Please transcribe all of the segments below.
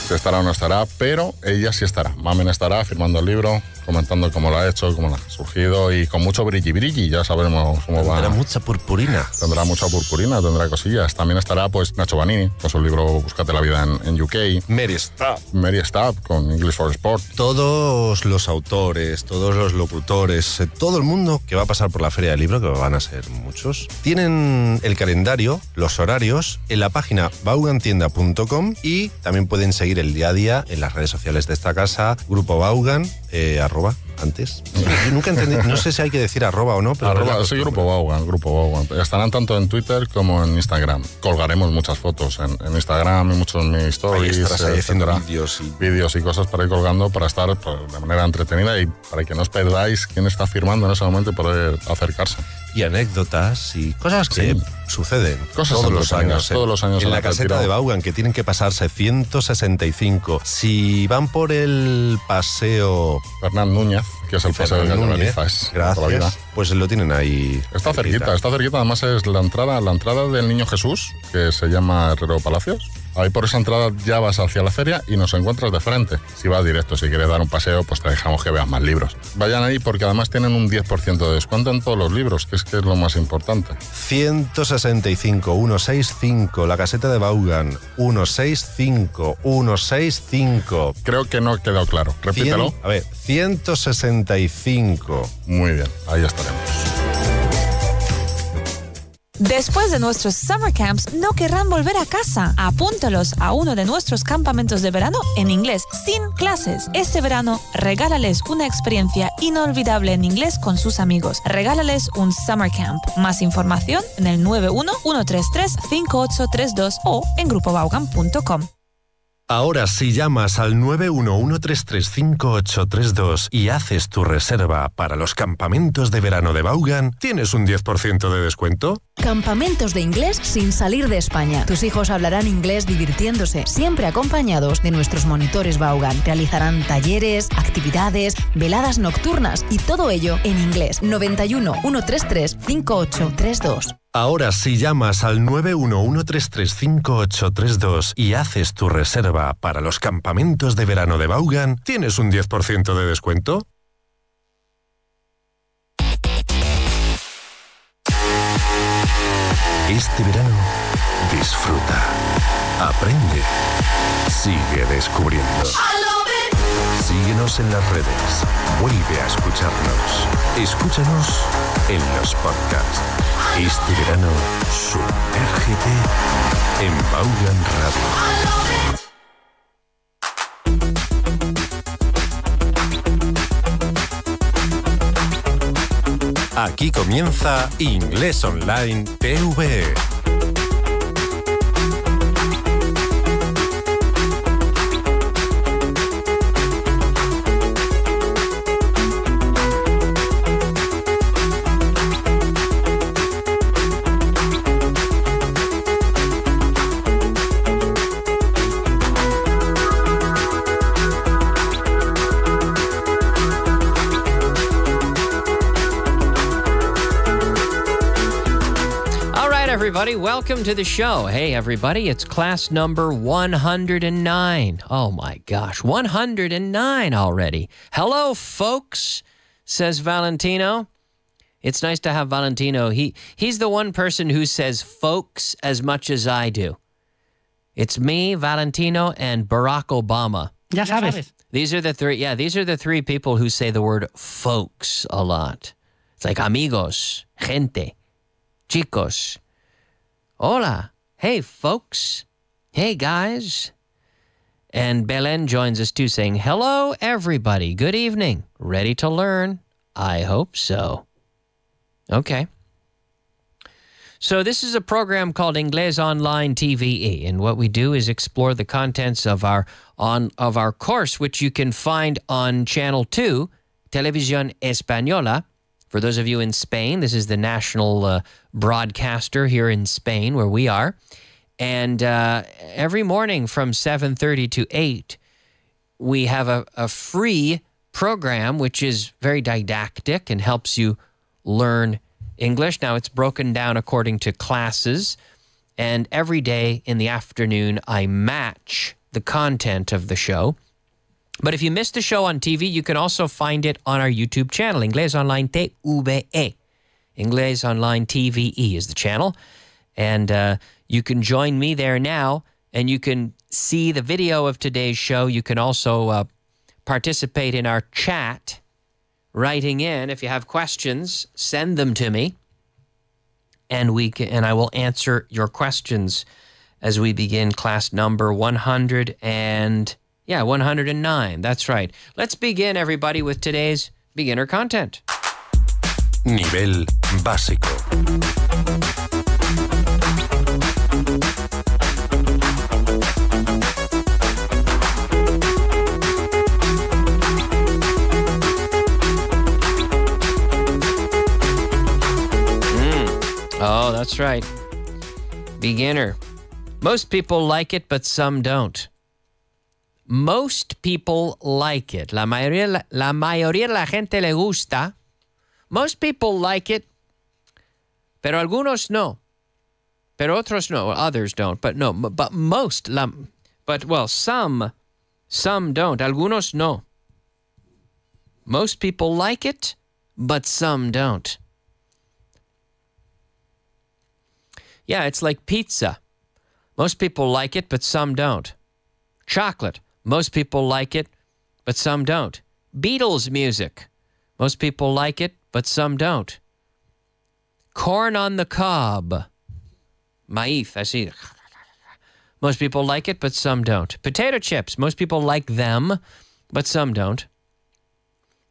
si estará o no estará, pero ella sí estará. Mamen estará firmando el libro, comentando cómo lo ha hecho, cómo lo ha surgido y con mucho brilli, ya sabremos cómo va. Tendrá mucha purpurina. Tendrá mucha purpurina, tendrá cosillas. También estará pues Nacho Vanini con su libro Búscate la vida en UK. Mary Stapp con English for Sport. Todos los autores, todos los locutores, todo el mundo que va a pasar por la Feria del Libro, que van a ser muchos, tienen el calendario, los horarios en la página vaughantienda.com y también pueden seguir el día a día en las redes sociales de esta casa, Grupo Vaughan, @ antes. Yo nunca entendí, no sé si hay que decir arroba o no, pero... Sí, Grupo Vaughan. Estarán tanto en Twitter como en Instagram. Colgaremos muchas fotos en Instagram y muchos en mis stories. Ahí estarás ahí haciendo vídeos y cosas para ir colgando, para estar de manera entretenida y para que no os perdáis quién está firmando en ese momento y poder acercarse. Y anécdotas y cosas que suceden todos los años en la caseta de Vaughan, que tienen que pasarse 165. Si van por el paseo Fernán Núñez, que es el paseo de Núñez, gracias, pues lo tienen ahí. Está cerquita, además es la entrada del Niño Jesús, que se llama Herrero Palacios. Ahí por esa entrada ya vas hacia la feria y nos encuentras de frente. Si vas directo, si quieres dar un paseo, pues te dejamos que veas más libros. Vayan ahí porque además tienen un 10% de descuento en todos los libros, que es lo más importante. 165, la caseta de Vaughan. 165. Creo que no ha quedado claro. Repítelo. 165. Muy bien, ahí estaremos. Después de nuestros summer camps, no querrán volver a casa. Apúntalos a uno de nuestros campamentos de verano en inglés, sin clases. Este verano, regálales una experiencia inolvidable en inglés con sus amigos. Regálales un summer camp. Más información en el 91-133-5832 o en grupovaughan.com. Ahora, si llamas al 911335832 y haces tu reserva para los campamentos de verano de Vaughan, ¿tienes un 10% de descuento? Campamentos de inglés sin salir de España. Tus hijos hablarán inglés divirtiéndose, siempre acompañados de nuestros monitores Vaughan. Realizarán talleres, actividades, veladas nocturnas y todo ello en inglés. 91-133-5832. Ahora, si llamas al 911335832 y haces tu reserva para los campamentos de verano de Vaughan, ¿tienes un 10% de descuento? Este verano, disfruta, aprende, sigue descubriendo. Síguenos en las redes, vuelve a escucharnos. Escúchanos en los podcasts. Este verano, sumérgete en Vaughan Radio. Aquí comienza Inglés Online TVE. Everybody, welcome to the show. Hey, everybody, it's class number 109. Oh, my gosh, 109 already. Hello, folks, says Valentino. It's nice to have Valentino. He's the one person who says folks as much as I do. It's me, Valentino, and Barack Obama. Ya sabes. These are the three people who say the word folks a lot. It's like amigos, gente, chicos. Hola. Hey, folks. Hey, guys. And Belen joins us too, saying, hello, everybody. Good evening. Ready to learn? I hope so. Okay. So this is a program called Inglés Online TVE, and what we do is explore the contents of our course, which you can find on Channel 2, Televisión Española. For those of you in Spain, this is the national broadcaster here in Spain, where we are. And every morning from 7:30 to 8, we have a free program, which is very didactic and helps you learn English. Now, it's broken down according to classes. And every day in the afternoon, I match the content of the show. But if you missed the show on TV, you can also find it on our YouTube channel, Inglés Online TVE. Inglés Online TVE is the channel. And you can join me there now, and you can see the video of today's show. You can also participate in our chat, writing in. If you have questions, send them to me, and I will answer your questions as we begin class number 109. That's right. Let's begin, everybody, with today's beginner content. Nivel básico. Oh, that's right. Beginner. Most people like it, but some don't. Most people like it. La mayoría de la gente le gusta. Most people like it, pero algunos no. Pero otros no. Others don't. But no. But most. Some don't. Algunos no. Most people like it, but some don't. Yeah, it's like pizza. Most people like it, but some don't. Chocolate. Most people like it, but some don't. Beatles music. Most people like it, but some don't. Corn on the cob. Maíz, así. Most people like it, but some don't. Potato chips. Most people like them, but some don't.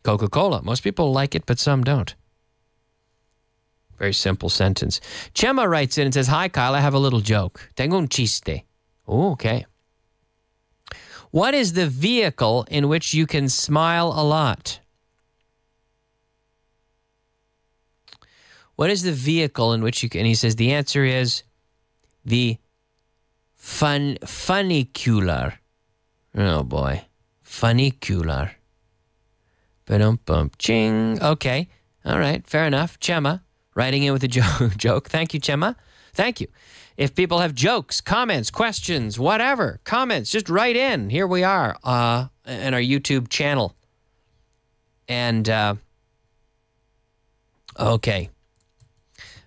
Coca-Cola. Most people like it, but some don't. Very simple sentence. Chema writes in and says, "Hi, Kyle, I have a little joke. Tengo un chiste." Oh, okay. What is the vehicle in which you can smile a lot? What is the vehicle in which you can... And he says the answer is the funicular. Oh, boy. Funicular. Ba-dum-bum. Ching. Okay. All right. Fair enough. Chema writing in with a joke. Thank you, Chema. Thank you. If people have jokes, comments, questions, whatever, comments, just write in. Here we are in our YouTube channel. And, okay.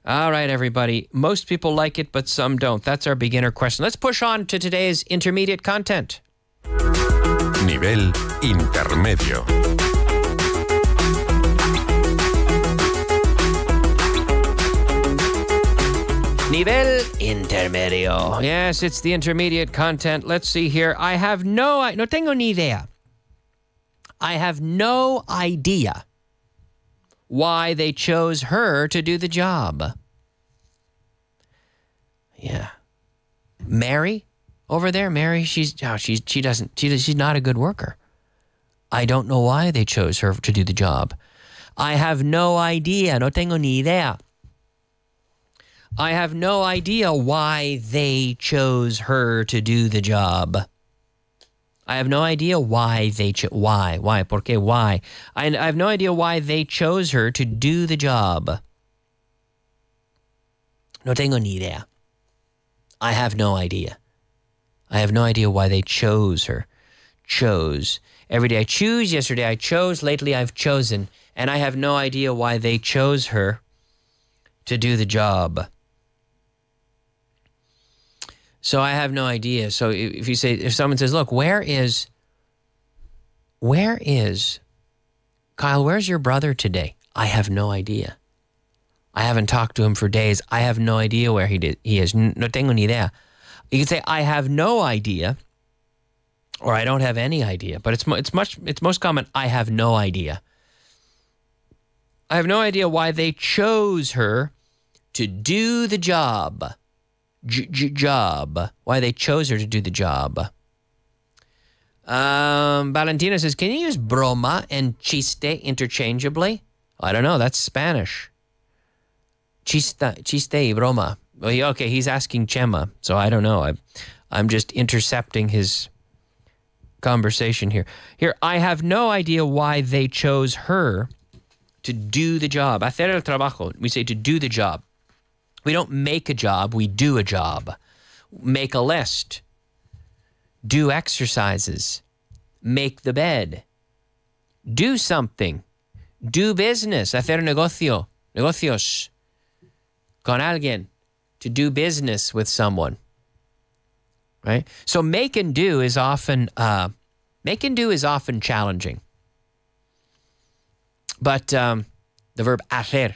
All right, everybody. Most people like it, but some don't. That's our beginner question. Let's push on to today's intermediate content. Nivel intermedio. Nivel intermedio. Yes, it's the intermediate content. Let's see here. No tengo ni idea. I have no idea why they chose her to do the job. Yeah. Mary over there, Mary, she's not a good worker. I don't know why they chose her to do the job. I have no idea. No tengo ni idea. I have no idea why they chose her to do the job. I have no idea why they why? ¿Por qué? Why? I have no idea why they chose her to do the job. No tengo ni idea. I have no idea. I have no idea why they chose her. Chose. Every day I choose. Yesterday I chose. Lately I've chosen. And I have no idea why they chose her to do the job. So I have no idea. So if someone says, look, where is Kyle, where's your brother today? I have no idea. I haven't talked to him for days. I have no idea where he is. No tengo ni idea. You can say, I have no idea, or I don't have any idea. But it's most common, I have no idea. I have no idea why they chose her to do the job. Job. Why they chose her to do the job. Valentina says, can you use broma and chiste interchangeably? I don't know. That's Spanish. Chiste y broma. Well, okay, he's asking Chema, so I don't know. I'm just intercepting his conversation here. Here, I have no idea why they chose her to do the job. Hacer el trabajo. We say to do the job. We don't make a job, we do a job. Make a list. Do exercises. Make the bed. Do something. Do business. Hacer negocios. Con alguien. To do business with someone. Right? So make and do is often challenging. But the verb hacer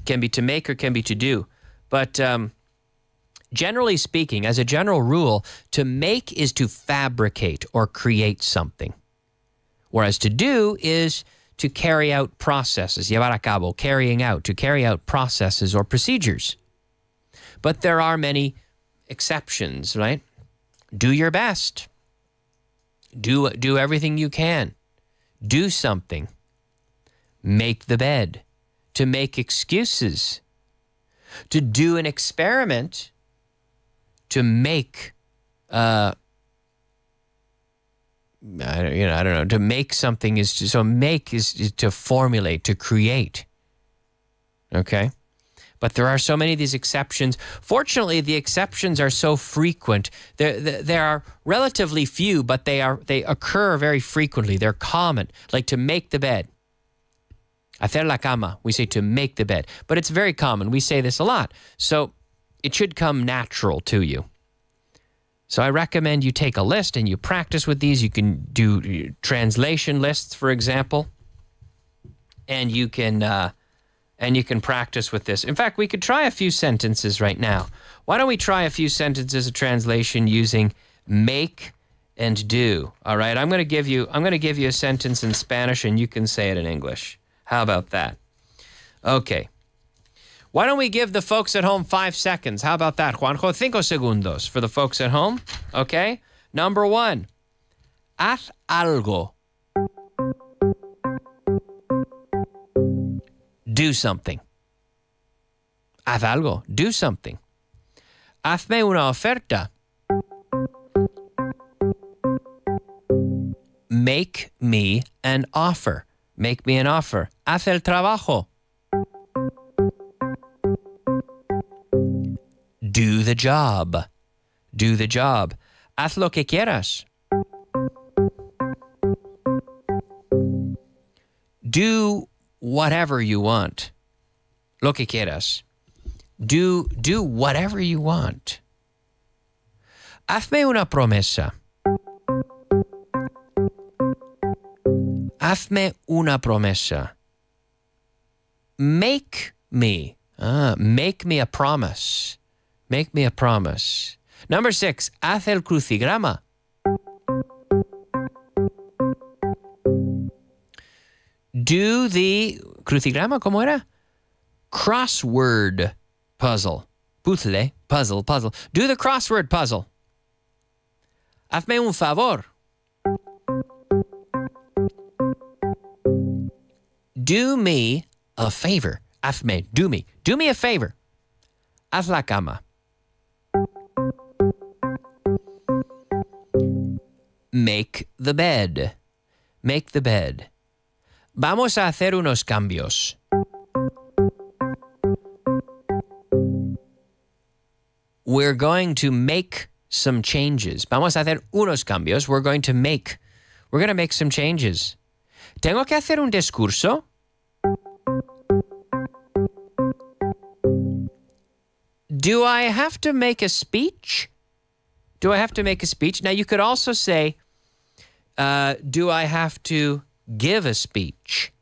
can be to make or can be to do. But generally speaking, as a general rule, to make is to fabricate or create something. Whereas to do is to carry out processes, llevar a cabo, carrying out, to carry out processes or procedures. But there are many exceptions, right? Do your best. Do everything you can. Do something. Make the bed. To make excuses. To do an experiment. To make, I don't know. To make something is to, so make is to formulate, to create. Okay? But there are so many of these exceptions. Fortunately, the exceptions are so frequent. There are relatively few, but they occur very frequently. They're common, like to make the bed. Hacer la cama, we say to make the bed. But it's very common. We say this a lot. So it should come natural to you. So I recommend you take a list and you practice with these. You can do translation lists, for example, and you can practice with this. In fact, we could try a few sentences right now. Why don't we try a few sentences of translation using make and do? All right, I'm going to give you a sentence in Spanish and you can say it in English. How about that? Okay. Why don't we give the folks at home 5 seconds? How about that, Juanjo? 5 segundos for the folks at home. Okay? Number 1. Haz algo. Do something. Haz algo. Do something. Hazme una oferta. Make me an offer. Make me an offer. Haz el trabajo. Do the job. Do the job. Haz lo que quieras. Do whatever you want. Lo que quieras. Do whatever you want. Hazme una promesa. Hazme una promesa. Make me a promise. Make me a promise. Number 6, haz el crucigrama. Do the crucigrama, ¿cómo era? Crossword puzzle. Puzzle. Do the crossword puzzle. Hazme un favor. Do me a favor. Hazme, do me. Do me a favor. Haz la cama. Make the bed. Make the bed. Vamos a hacer unos cambios. We're going to make some changes. Vamos a hacer unos cambios. We're going to make some changes. ¿Tengo que hacer un discurso? Do I have to make a speech? Do I have to make a speech? Now, you could also say, do I have to give a speech?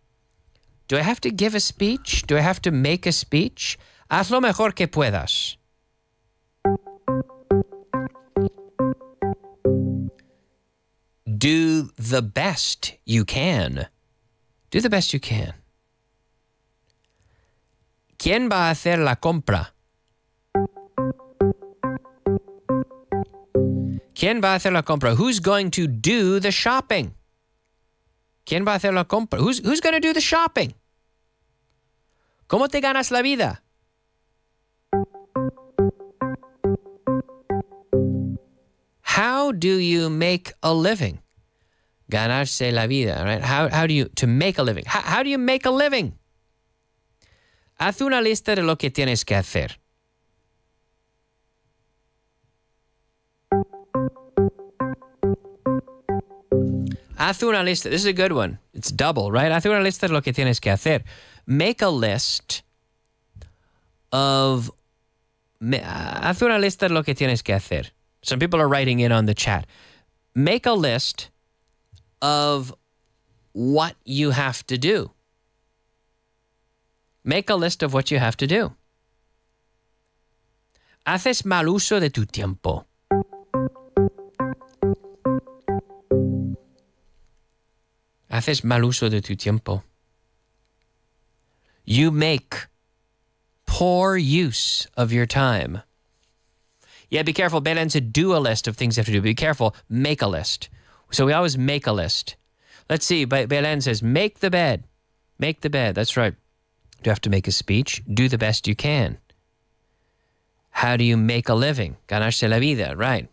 Do I have to give a speech? Do I have to make a speech? Haz lo mejor que puedas. Do the best you can. Do the best you can. ¿Quién va a hacer la compra? ¿Quién va a hacer la compra? Who's going to do the shopping? ¿Quién va a hacer la compra? Who's going to do the shopping? ¿Cómo te ganas la vida? How do you make a living? Ganarse la vida, right? How do you, to make a living? How do you make a living? Haz una lista de lo que tienes que hacer. Haz una lista. This is a good one. It's double, right? Haz una lista de lo que tienes que hacer. Make a list of... Haz una lista de lo que tienes que hacer. Some people are writing in on the chat. Make a list of what you have to do. Make a list of what you have to do. Haces mal uso de tu tiempo. Haces mal uso de tu tiempo. You make poor use of your time. Yeah, be careful. Belen said do a list of things you have to do. Be careful. Make a list. So we always make a list. Let's see. Belen says make the bed. Make the bed. That's right. Do you have to make a speech? Do the best you can. How do you make a living? Ganarse la vida. Right.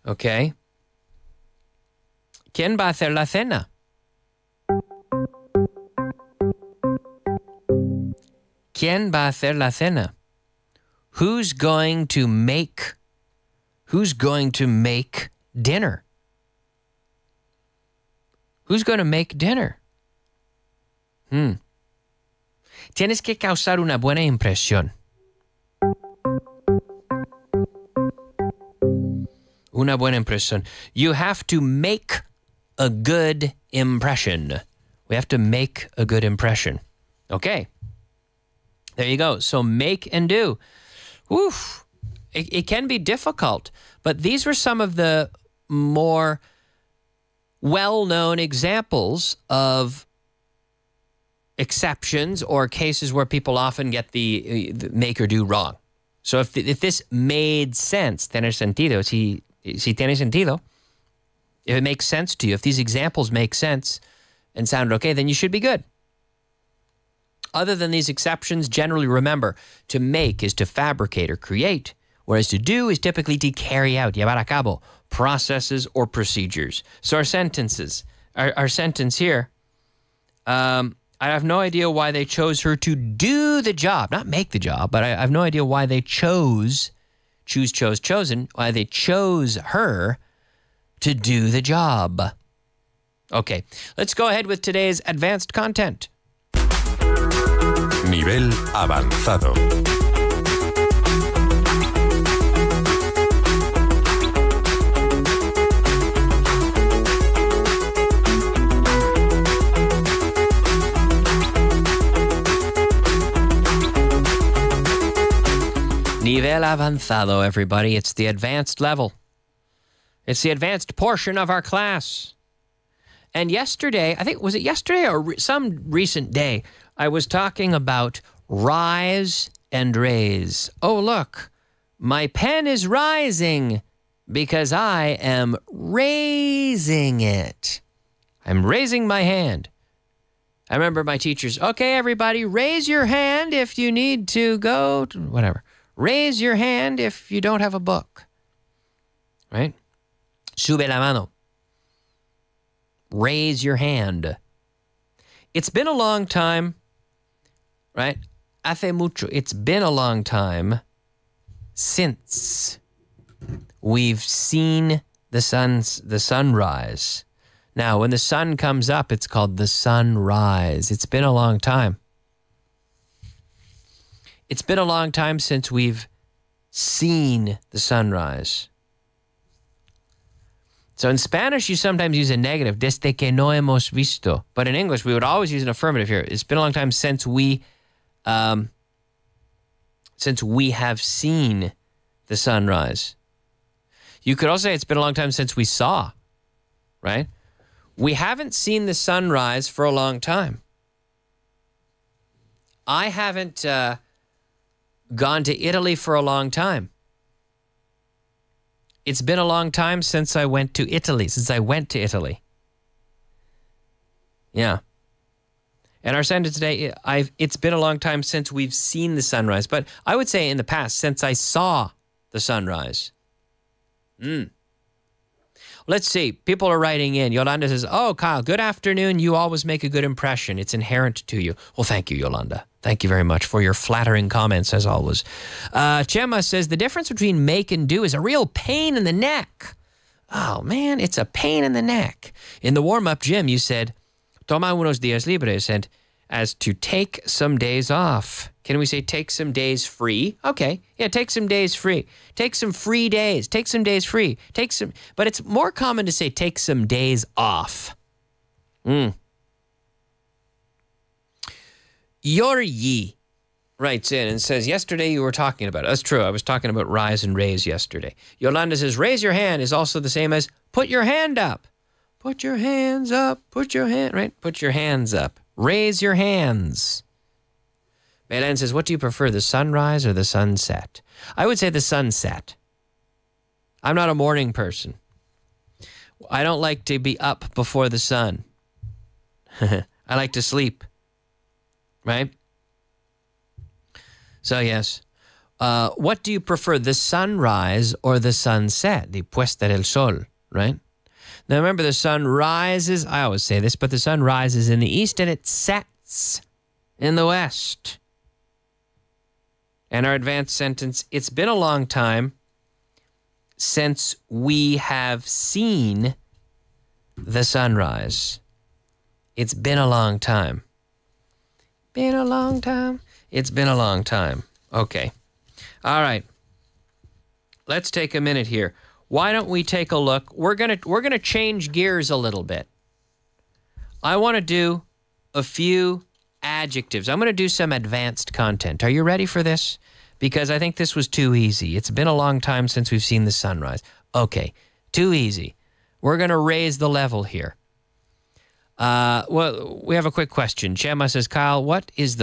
Okay. ¿Quién va a hacer la cena? ¿Quién va a hacer la cena? Who's going to make dinner? Who's going to make dinner? Tienes que causar una buena impresión. Una buena impresión. You have to make a good impression. We have to make a good impression. Okay. There you go. So make and do. Oof. It can be difficult, but these were some of the more well-known examples of exceptions or cases where people often get the make or do wrong. So if this made sense, tener sentido, si tiene sentido, if it makes sense to you, if these examples make sense and sound okay, then you should be good. Other than these exceptions, generally remember, to make is to fabricate or create, whereas to do is typically to carry out, llevar a cabo, processes or procedures. So our sentences, our sentence here, I have no idea why they chose her to do the job, not make the job, but I have no idea why they chose, chosen, why they chose her to do the job. Okay, let's go ahead with today's advanced content. Nivel avanzado. Nivel avanzado, everybody. It's the advanced level. It's the advanced portion of our class. And yesterday, I think, was it yesterday or some recent day, I was talking about rise and raise. Oh, look, my pen is rising because I am raising it. I'm raising my hand. I remember my teachers, okay, everybody, raise your hand if you need to go to whatever. Raise your hand if you don't have a book. Right? Sube la mano. Raise your hand. It's been a long time, right? Hace mucho. It's been a long time since we've seen the sunrise. Now, when the sun comes up, it's called the sunrise. It's been a long time. It's been a long time since we've seen the sunrise. So in Spanish, you sometimes use a negative, desde que no hemos visto. But in English, we would always use an affirmative here. It's been a long time since we have seen the sunrise. You could also say it's been a long time since we saw, right? We haven't seen the sunrise for a long time. I haven't gone to Italy for a long time. It's been a long time since I went to Italy, Yeah. And our sentence today, it's been a long time since we've seen the sunrise. But I would say in the past, since I saw the sunrise. Let's see. People are writing in. Yolanda says, oh, Kyle, good afternoon. You always make a good impression. It's inherent to you. Well, thank you, Yolanda. Thank you very much for your flattering comments, as always. Chema says, the difference between make and do is a real pain in the neck. Oh, man, it's a pain in the neck. In the warm-up gym, you said, toma unos días libres, and as to take some days off. Can we say take some days free? Okay. Yeah, take some days free. Take some free days. Take some days free. But it's more common to say take some days off. Yoryi writes in and says, yesterday you were talking about it. That's true. I was talking about rise and raise yesterday. Yolanda says, raise your hand is also the same as put your hand up. Put your hands up. Put your hand, right? Put your hands up. Raise your hands. Belen says, what do you prefer, the sunrise or the sunset? I would say the sunset. I'm not a morning person. I don't like to be up before the sun. I like to sleep. Right? So, yes. What do you prefer, the sunrise or the sunset? The puesta del sol, right? Now, remember, the sun rises, I always say this, but the sun rises in the east and it sets in the west. And our advanced sentence, it's been a long time since we have seen the sunrise. It's been a long time. Been a long time. It's been a long time. Okay. All right. Let's take a minute here. Why don't we take a look? We're gonna change gears a little bit. I want to do a few adjectives. I'm going to do some advanced content. Are you ready for this? Because I think this was too easy. It's been a long time since we've seen the sunrise. Okay, too easy. We're going to raise the level here. Well, we have a quick question. Chema says, Kyle, what is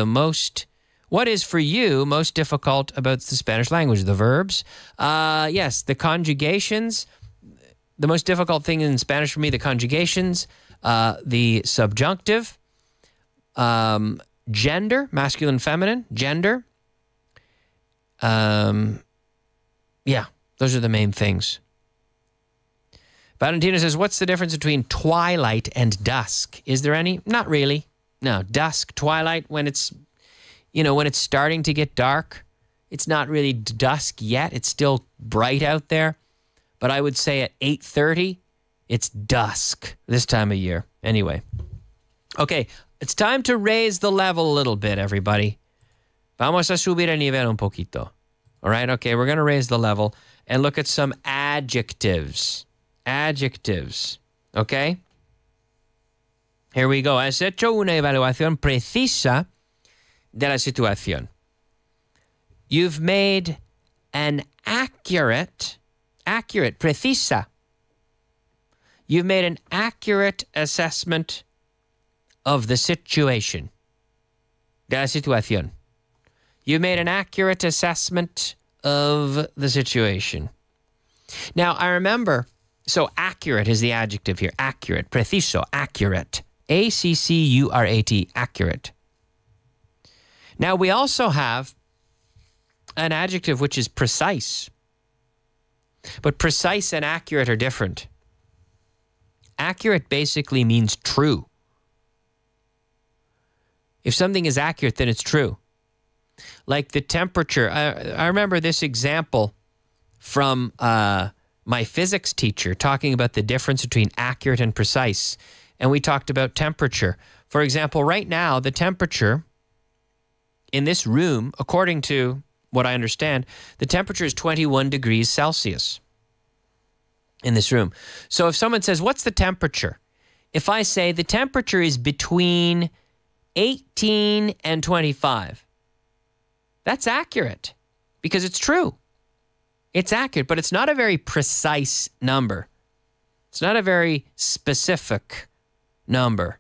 for you most difficult about the Spanish language? The verbs? Yes, the conjugations. The most difficult thing in Spanish for me, the conjugations, the subjunctive, gender, masculine, feminine, gender. Yeah, those are the main things. Valentina says, what's the difference between twilight and dusk? Is there any? Not really. No, dusk, twilight, when it's starting to get dark. It's not really dusk yet. It's still bright out there. But I would say at 8:30, it's dusk this time of year. Anyway. Okay, it's time to raise the level a little bit, everybody. Vamos a subir el nivel un poquito. All right, okay, we're going to raise the level and look at some adjectives. Adjectives, okay? Here we go. Has hecho una evaluación precisa de la situación. You've made an accurate, precisa. You've made an accurate assessment of the situation. De la situación. You made an accurate assessment of the situation. Now, I remember, so accurate is the adjective here. Accurate, preciso, accurate. A-C-C-U-R-A-T, accurate. Now, we also have an adjective which is precise. But precise and accurate are different. Accurate basically means true. If something is accurate, then it's true. Like the temperature. I remember this example from my physics teacher talking about the difference between accurate and precise. And we talked about temperature. For example, right now, the temperature in this room, according to what I understand, the temperature is 21 degrees Celsius in this room. So if someone says, what's the temperature? If I say the temperature is between 18 and 25, that's accurate because it's true. It's accurate, but it's not a very precise number. It's not a very specific number,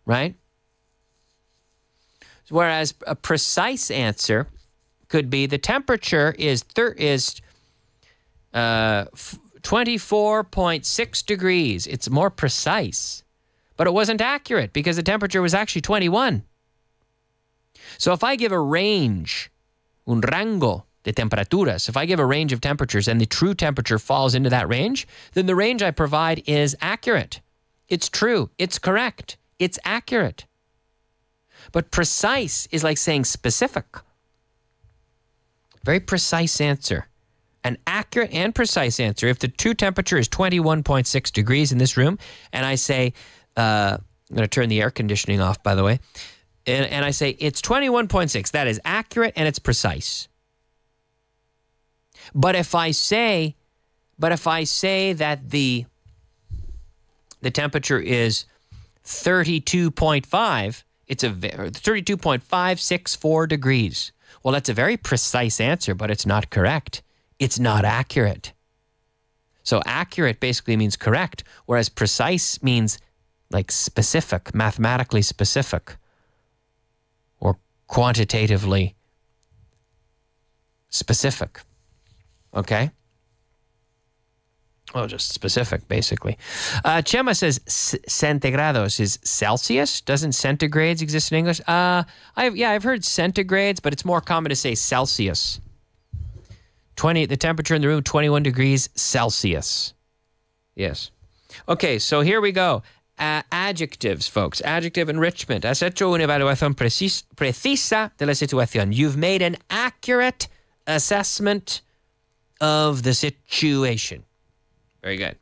right? Whereas a precise answer could be the temperature is 24.6 degrees. It's more precise, but it wasn't accurate because the temperature was actually 21. So if I give a range, un rango de temperaturas, if I give a range of temperatures and the true temperature falls into that range, then the range I provide is accurate. It's true. It's correct. It's accurate. But precise is like saying specific. Very precise answer. an accurate and precise answer. If the true temperature is 21.6 degrees in this room, and I say, I'm going to turn the air conditioning off, by the way, and I say it's 21.6, that is accurate and it's precise. But if I say that the temperature is 32.5, it's 32.564 degrees. Well, that's a very precise answer, but it's not correct. It's not accurate. So accurate basically means correct, whereas precise means like specific, mathematically specific, or quantitatively specific. Okay? Well, just specific, basically. Chema says centigrados is Celsius. Doesn't centigrades exist in English? I've heard centigrades, but it's more common to say Celsius. The temperature in the room, 21 degrees Celsius. Yes. Okay, so here we go. Adjectives, folks. Adjective enrichment. Has hecho una evaluación precisa de la situación. You've made an accurate assessment of the situation. Very good.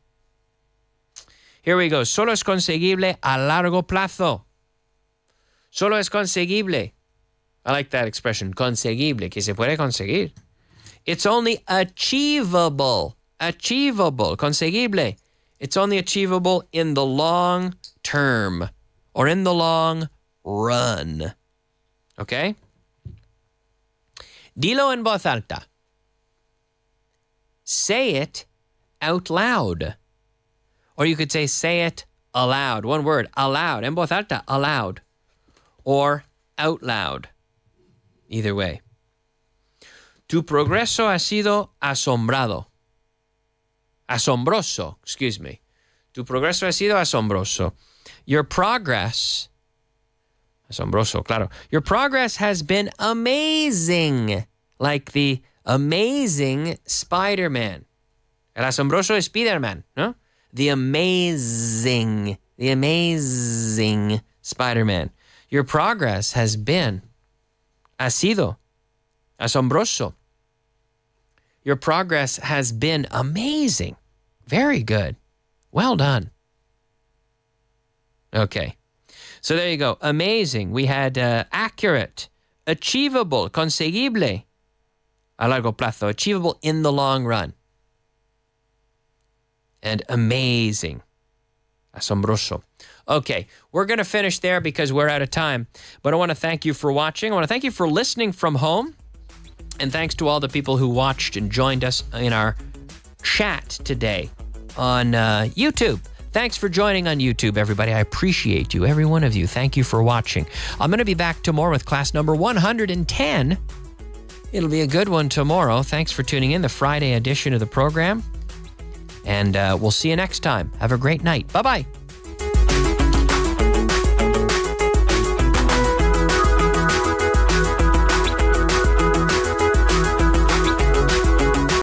Here we go. Solo es conseguible a largo plazo. Solo es conseguible. I like that expression. Conseguible. Que se puede conseguir. It's only achievable. Achievable. Conseguible. It's only achievable in the long term or in the long run. Okay? Dilo en voz alta. Say it out loud. Or you could say it aloud. One word, aloud. En voz alta, aloud. Or out loud. Either way. Tu progreso ha sido asombroso. Excuse me. Tu progreso ha sido asombroso. Your progress, asombroso, claro. Your progress has been amazing. Like the amazing Spider-Man. El asombroso Spider-Man, no? The amazing Spider-Man. Your progress ha sido asombroso. Your progress has been amazing. Very good. Well done. Okay. So there you go. Amazing. We had accurate, achievable, conseguible, a largo plazo, achievable in the long run. And amazing. Asombroso. Okay, we're going to finish there because we're out of time. But I want to thank you for watching. I want to thank you for listening from home. And thanks to all the people who watched and joined us in our chat today on YouTube. Thanks for joining on YouTube, everybody. I appreciate you, every one of you. Thank you for watching. I'm going to be back tomorrow with class number 110. It'll be a good one tomorrow. Thanks for tuning in, the Friday edition of the program. And we'll see you next time. Have a great night. Bye-bye.